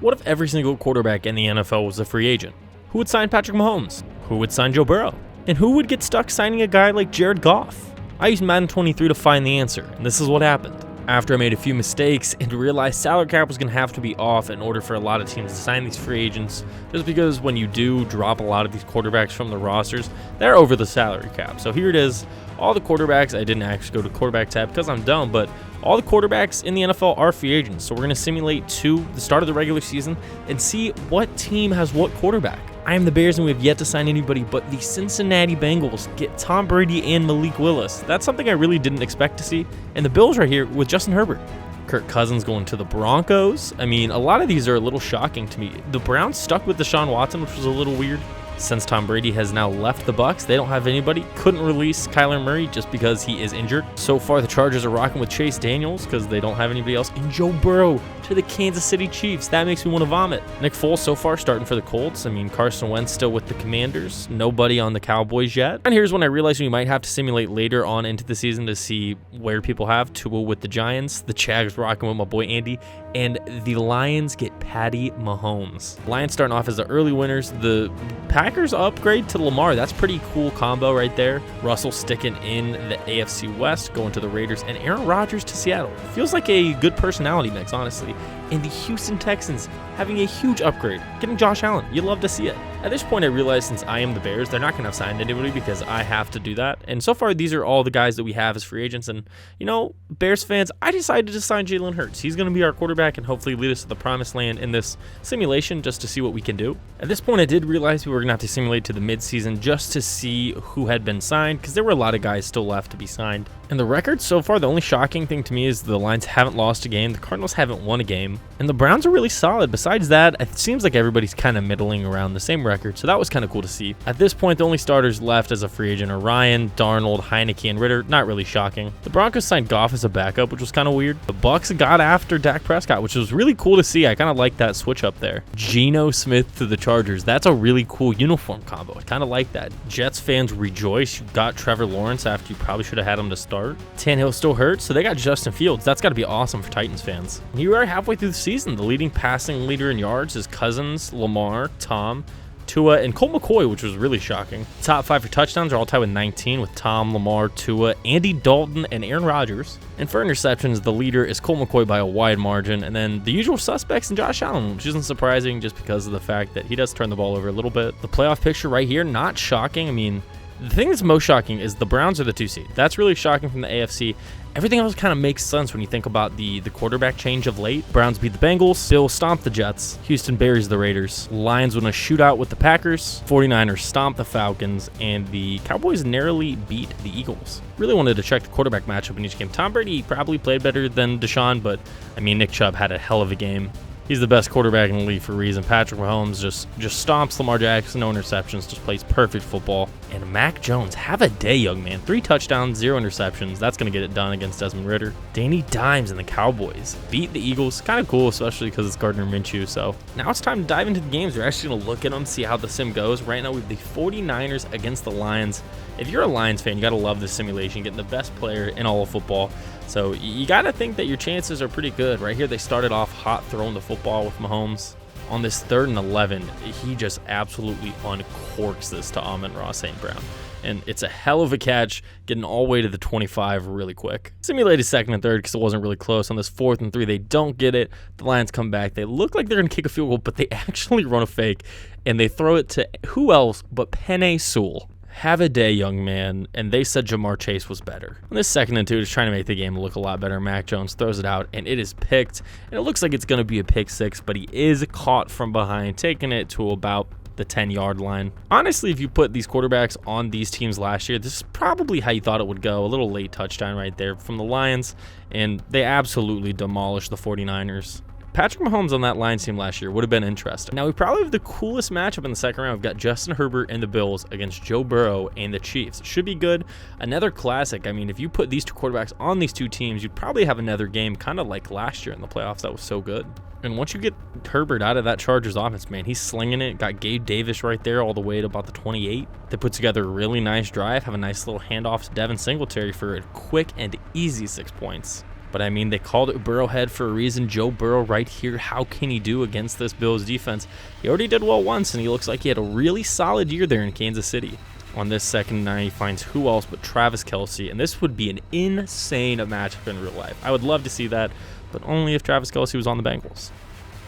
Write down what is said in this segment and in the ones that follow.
What if every single quarterback in the NFL was a free agent? Who would sign Patrick Mahomes? Who would sign Joe Burrow? And who would get stuck signing a guy like Jared Goff? I used Madden 23 to find the answer, and this is what happened. After I made a few mistakes and realized salary cap was going to have to be off in order for a lot of teams to sign these free agents, just because when you do drop a lot of these quarterbacks from the rosters, they're over the salary cap. So here it is, all the quarterbacks. I didn't actually go to quarterback tab because I'm dumb, but all the quarterbacks in the NFL are free agents. So we're going to simulate to the start of the regular season and see what team has what quarterback. I am the Bears, and we have yet to sign anybody, but the Cincinnati Bengals get Tom Brady and Malik Willis. That's something I really didn't expect to see. And the Bills right here with Justin Herbert. Kirk Cousins going to the Broncos. I mean, a lot of these are a little shocking to me. The Browns stuck with Deshaun Watson, which was a little weird. Since Tom Brady has now left the Bucs, they don't have anybody. Couldn't release Kyler Murray just because he is injured. So far, the Chargers are rocking with Chase Daniels because they don't have anybody else. And Joe Burrow to the Kansas City Chiefs. That makes me want to vomit. Nick Foles so far starting for the Colts. I mean, Carson Wentz still with the Commanders. Nobody on the Cowboys yet. And here's when I realized we might have to simulate later on into the season to see where people have. Tua with the Giants. The Jags rocking with my boy Andy. And the Lions get Patty Mahomes. Lions starting off as the early winners. The Packers upgrade to Lamar. That's pretty cool combo right there. Russell sticking in the AFC West, going to the Raiders, and Aaron Rodgers to Seattle. Feels like a good personality mix, honestly. And the Houston Texans having a huge upgrade, getting Josh Allen. You love to see it. At this point, I realized since I am the Bears, they're not going to have signed anybody because I have to do that. And so far, these are all the guys that we have as free agents. And, you know, Bears fans, I decided to sign Jalen Hurts. He's going to be our quarterback and hopefully lead us to the promised land in this simulation just to see what we can do. At this point, I did realize we were going to have to simulate to the midseason just to see who had been signed because there were a lot of guys still left to be signed. And the record so far, the only shocking thing to me is the Lions haven't lost a game. The Cardinals haven't won a game. And the Browns are really solid. Besides that, it seems like everybody's kind of middling around the same record. So that was kind of cool to see. At this point, the only starters left as a free agent are Ryan, Darnold, Heineke, and Ritter. Not really shocking. The Broncos signed Goff as a backup, which was kind of weird. The Bucs got after Dak Prescott, which was really cool to see. I kind of like that switch up there. Geno Smith to the Chargers. That's a really cool uniform combo. I kind of like that. Jets fans rejoice. You got Trevor Lawrence after you probably should have had him to start. Tannehill still hurt, so they got Justin Fields. That's got to be awesome for Titans fans. Here we are halfway through the season. The leading passing leader in yards is Cousins, Lamar, Tom, Tua, and Colt McCoy, which was really shocking. Top 5 for touchdowns are all tied with 19 with Tom, Lamar, Tua, Andy Dalton, and Aaron Rodgers. And for interceptions, the leader is Colt McCoy by a wide margin. And then the usual suspects in Josh Allen, which isn't surprising just because of the fact that he does turn the ball over a little bit. The playoff picture right here, not shocking. I mean, the thing that's most shocking is the Browns are the 2 seed. That's really shocking from the AFC. Everything else kind of makes sense when you think about the quarterback change of late. Browns beat the Bengals. Bills stomp the Jets. Houston buries the Raiders. Lions win a shootout with the Packers. 49ers stomp the Falcons. And the Cowboys narrowly beat the Eagles. Really wanted to check the quarterback matchup in each game. Tom Brady probably played better than Deshaun, but I mean, Nick Chubb had a hell of a game. He's the best quarterback in the league for a reason. Patrick Mahomes just stomps Lamar Jackson, no interceptions, just plays perfect football. And Mac Jones, have a day, young man. 3 touchdowns, 0 interceptions. That's going to get it done against Desmond Ritter. Danny Dimes and the Cowboys beat the Eagles. Kind of cool, especially because it's Gardner Minshew. So now it's time to dive into the games. We're actually going to look at them, see how the sim goes. Right now we have the 49ers against the Lions. If you're a Lions fan, you got to love this simulation, getting the best player in all of football. So you got to think that your chances are pretty good. Right here, they started off hot throwing the football with Mahomes. On this 3rd and 11, he just absolutely uncorks this to Amon-Ra St. Brown. And it's a hell of a catch, getting all the way to the 25 really quick. Simulated 2nd and 3rd because it wasn't really close. On this 4th and 3, they don't get it. The Lions come back. They look like they're going to kick a field goal, but they actually run a fake. And they throw it to who else but Penei Sewell. Have a day, young man. And they said Jamar Chase was better. On this 2nd and 2, is trying to make the game look a lot better. Mac Jones throws it out, and it is picked. And it looks like it's going to be a pick 6, but he is caught from behind, taking it to about the 10-yard line. Honestly, if you put these quarterbacks on these teams last year, this is probably how you thought it would go. A little late touchdown right there from the Lions, and they absolutely demolished the 49ers. Patrick Mahomes on that Lions team last year would have been interesting. Now, we probably have the coolest matchup in the second round. We've got Justin Herbert and the Bills against Joe Burrow and the Chiefs. It should be good. Another classic. I mean, if you put these 2 quarterbacks on these 2 teams, you'd probably have another game kind of like last year in the playoffs. That was so good. And once you get Herbert out of that Chargers offense, man, he's slinging it. Got Gabe Davis right there all the way to about the 28. They put together a really nice drive, have a nice little handoff to Devin Singletary for a quick and easy 6 points. But I mean, they called it Burrowhead for a reason. Joe Burrow right here. How can he do against this Bills defense? He already did well once, and he looks like he had a really solid year there in Kansas City. On this second and 9, he finds who else but Travis Kelce, and this would be an insane matchup in real life. I would love to see that, but only if Travis Kelce was on the Bengals.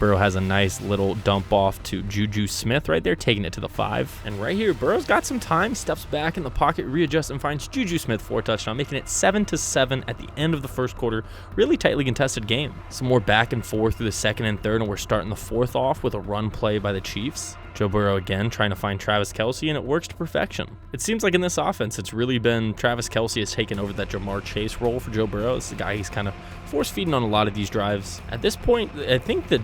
Burrow has a nice little dump off to Juju Smith right there, taking it to the 5. And right here, Burrow's got some time, steps back in the pocket, readjusts, and finds Juju Smith for a touchdown, making it 7-7 at the end of the first quarter. Really tightly contested game. Some more back and forth through the second and third, and we're starting the fourth off with a run play by the Chiefs. Joe Burrow again trying to find Travis Kelce, and it works to perfection. It seems like in this offense, it's really been Travis Kelce has taken over that Jamar Chase role for Joe Burrow. It's the guy he's kind of force-feeding on a lot of these drives. At this point, I think the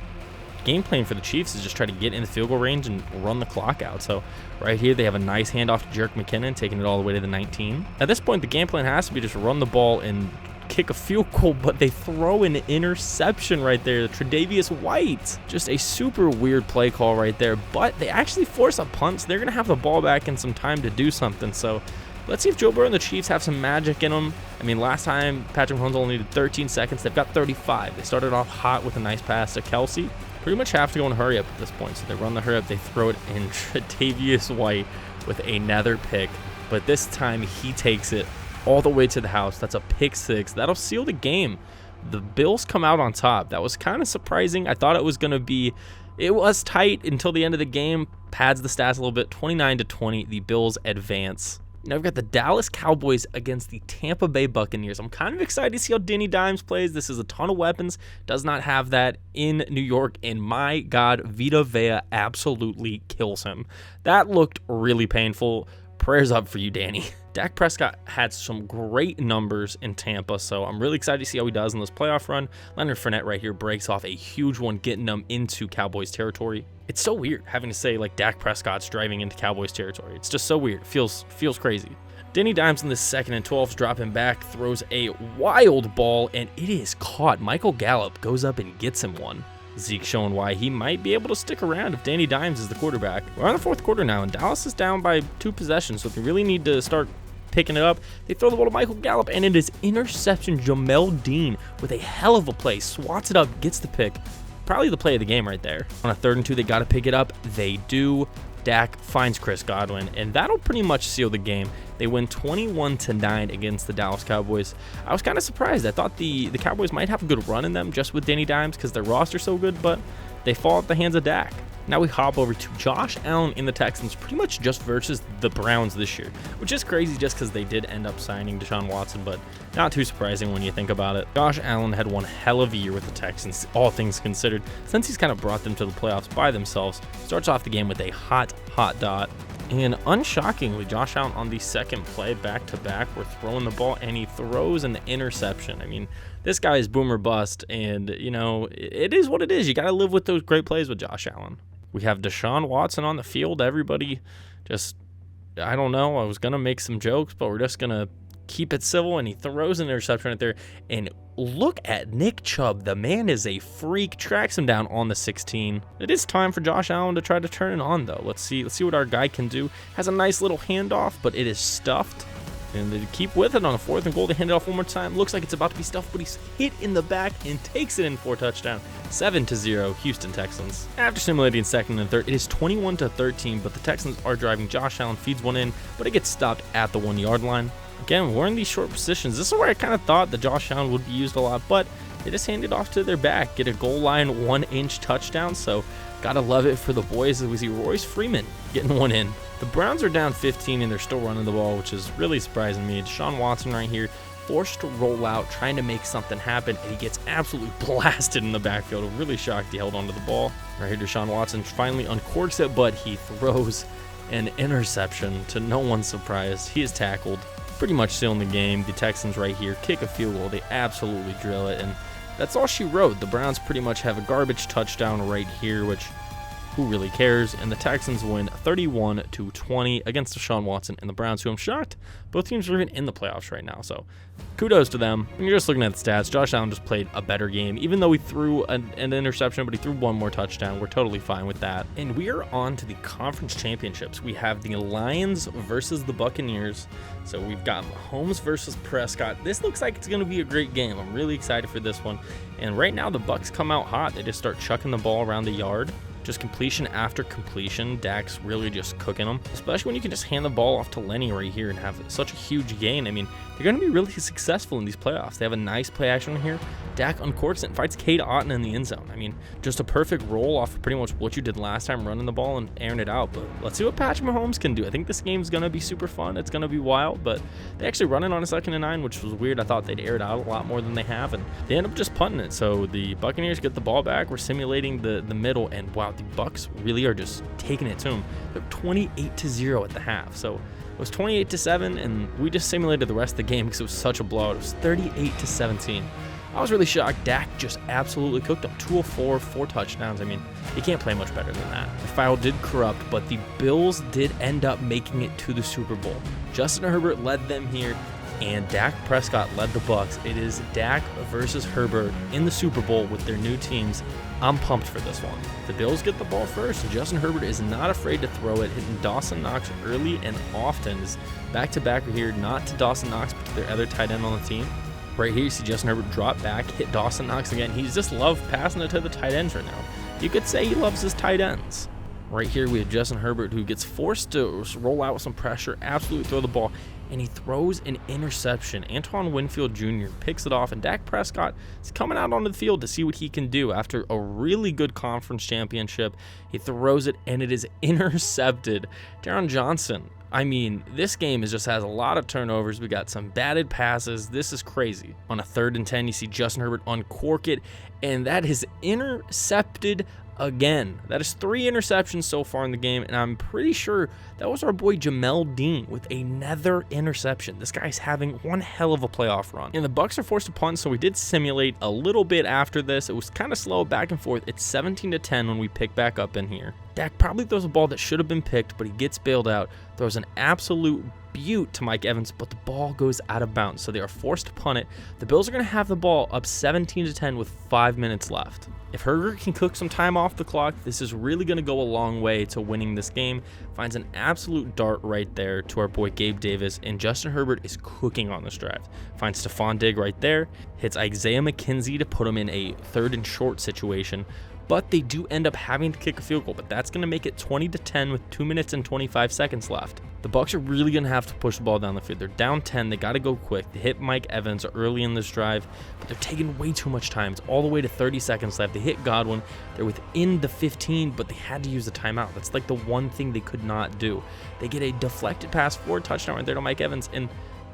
game plan for the Chiefs is just try to get in the field goal range and run the clock out. So right here, they have a nice handoff to Jerick McKinnon, taking it all the way to the 19. At this point, the game plan has to be just run the ball and kick a field goal, but they throw an interception right there. Tre'Davious White. Just a super weird play call right there, but they actually force a punt. So they're going to have the ball back in some time to do something. So let's see if Joe Burrow and the Chiefs have some magic in them. I mean, last time, Patrick Mahomes only needed 13 seconds. They've got 35. They started off hot with a nice pass to Kelce. Pretty much have to go in hurry up at this point. So they run the hurry up, they throw it in. Tre'Davious White with another pick, but this time he takes it all the way to the house. That's a pick 6. That'll seal the game. The Bills come out on top. That was kind of surprising. I thought it was going to be, it was tight until the end of the game. Pads the stats a little bit. 29-20, the Bills advance. Now we've got the Dallas Cowboys against the Tampa Bay Buccaneers. I'm kind of excited to see how Danny Dimes plays. This is a ton of weapons. Does not have that in New York. And my God, Vita Vea absolutely kills him. That looked really painful. Prayers up for you, Danny. Dak Prescott had some great numbers in Tampa, so I'm really excited to see how he does in this playoff run. Leonard Fournette right here breaks off a huge one, getting them into Cowboys territory. It's so weird having to say, like, Dak Prescott's driving into Cowboys territory. It's just so weird. It feels crazy. Danny Dimes in the 2nd and 12 dropping back, throws a wild ball, and it is caught. Michael Gallup goes up and gets him one. Zeke showing why he might be able to stick around if Danny Dimes is the quarterback. We're on the 4th quarter now, and Dallas is down by 2 possessions, so they really need to start picking it up. They throw the ball to Michael Gallup, and it is interception. Jamel Dean with a hell of a play, swats it up, gets the pick. Probably the play of the game right there. On a 3rd and 2, they got to pick it up. They do. Dak finds Chris Godwin, and that'll pretty much seal the game. They win 21-9 against the Dallas Cowboys. I was kind of surprised. I thought the Cowboys might have a good run in them just with Danny Dimes because their roster's so good, but they fall at the hands of Dak. Now we hop over to Josh Allen in the Texans, pretty much just versus the Browns this year, which is crazy just because they did end up signing Deshaun Watson, but not too surprising when you think about it. Josh Allen had one hell of a year with the Texans, all things considered, since he's kind of brought them to the playoffs by themselves. Starts off the game with a hot dot. And unshockingly, Josh Allen on the 2nd play back-to-back, we're throwing the ball, and he throws an interception. I mean, this guy is boomer bust, and, you know, it is what it is. You got to live with those great plays with Josh Allen. We have Deshaun Watson on the field. Everybody just, I don't know. I was going to make some jokes, but we're just going to keep it civil, and he throws an interception right there. And look at Nick Chubb. The man is a freak. Tracks him down on the 16. It is time for Josh Allen to try to turn it on, though. Let's see what our guy can do. Has a nice little handoff, but it is stuffed. And they keep with it on a 4th and goal. They hand it off one more time. Looks like it's about to be stuffed, but he's hit in the back and takes it in for a touchdown. 7-0, Houston Texans. After simulating 2nd and 3rd, it is 21-13, but the Texans are driving. Josh Allen feeds one in, but it gets stopped at the 1-yard line. Again, we're in these short positions. This is where I kind of thought that Josh Allen would be used a lot, but they just hand it off to their back. Get a goal line 1-inch touchdown, so gotta love it for the boys. We see Royce Freeman getting one in. The Browns are down 15, and they're still running the ball, which is really surprising me. Deshaun Watson right here, forced to roll out, trying to make something happen, and he gets absolutely blasted in the backfield. I'm really shocked he held onto the ball. Right here, Deshaun Watson finally uncorks it, but he throws an interception to no one's surprise. He is tackled, pretty much sealing the game. The Texans right here kick a field goal. They absolutely drill it, and that's all she wrote. The Browns pretty much have a garbage touchdown right here, which who really cares? And the Texans win 31-20 against Deshaun Watson and the Browns, who I'm shocked both teams are even in the playoffs right now. So kudos to them. When you're just looking at the stats, Josh Allen just played a better game, even though he threw an interception, but he threw one more touchdown. We're totally fine with that. And we are on to the conference championships. We have the Lions versus the Buccaneers. So we've got Mahomes versus Prescott. This looks like it's going to be a great game. I'm really excited for this one. And right now the Bucs come out hot. They just start chucking the ball around the yard. Just completion after completion. Dak's really just cooking them, especially when you can just hand the ball off to Lenny right here and have such a huge gain. I mean, they're going to be really successful in these playoffs. They have a nice play action here. Dak uncorks it and fights Cade Otton in the end zone. I mean, just a perfect roll off of pretty much what you did last time, running the ball and airing it out. But let's see what Patrick Mahomes can do. I think this game's going to be super fun. It's going to be wild, but they actually run it on a 2nd and 9, which was weird. I thought they'd air it out a lot more than they have, and they end up just punting it. So the Buccaneers get the ball back. We're simulating the middle, and wow, the Bucs really are just taking it to them. They're 28-0 at the half. So it was 28-7, and we just simulated the rest of the game because it was such a blowout. It was 38-17. I was really shocked. Dak just absolutely cooked them. 2 of 4, 4 touchdowns. I mean, you can't play much better than that. The foul did corrupt, but the Bills did end up making it to the Super Bowl. Justin Herbert led them here, and Dak Prescott led the Bucs. It is Dak versus Herbert in the Super Bowl with their new teams. I'm pumped for this one. The Bills get the ball first, and Justin Herbert is not afraid to throw it, hitting Dawson Knox early and often. Is back-to-back here, not to Dawson Knox, but to their other tight end on the team. Right here, you see Justin Herbert drop back, hit Dawson Knox again. He's just loved passing it to the tight ends right now. You could say he loves his tight ends. Right here, we have Justin Herbert, who gets forced to roll out with some pressure, absolutely throw the ball, and he throws an interception. Antoine Winfield Jr. picks it off, and Dak Prescott is coming out onto the field to see what he can do. After a really good conference championship, he throws it, and it is intercepted. Taron Johnson, I mean, this game just has a lot of turnovers. We got some batted passes. This is crazy. On a 3rd and 10, you see Justin Herbert uncork it, and that is intercepted again. That is 3 interceptions so far in the game, and I'm pretty sure that was our boy Jamel Dean with another interception. This guy's having one hell of a playoff run. And the Bucs are forced to punt, so we did simulate a little bit after this. It was kind of slow back and forth. It's 17-10 when we pick back up in here. Dak probably throws a ball that should have been picked, but he gets bailed out. Throws an absolute beaut to Mike Evans, but the ball goes out of bounds, so they are forced to punt it. The Bills are going to have the ball up 17-10 with 5 minutes left. If Herbert can cook some time off the clock, this is really going to go a long way to winning this game. Finds an absolute dart right there to our boy Gabe Davis, and Justin Herbert is cooking on this drive. Finds Stephon Diggs right there, hits Isaiah McKenzie to put him in a 3rd and short situation. But they do end up having to kick a field goal, but that's going to make it 20-10 with 2 minutes and 25 seconds left. The Bucs are really going to have to push the ball down the field. They're down 10. They got to go quick. They hit Mike Evans early in this drive, but they're taking way too much time. It's all the way to 30 seconds left. They hit Godwin. They're within the 15, but they had to use the timeout. That's like the one thing they could not do. They get a deflected pass for a touchdown right there to Mike Evans, and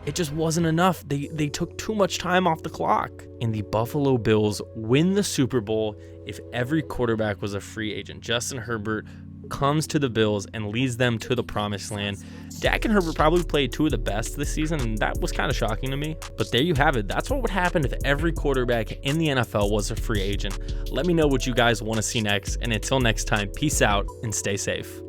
it just wasn't enough. They took too much time off the clock. And the Buffalo Bills win the Super Bowl if every quarterback was a free agent. Justin Herbert comes to the Bills and leads them to the promised land. Dak and Herbert probably played 2 of the best this season, and that was kind of shocking to me. But there you have it. That's what would happen if every quarterback in the NFL was a free agent. Let me know what you guys want to see next, and until next time, peace out and stay safe.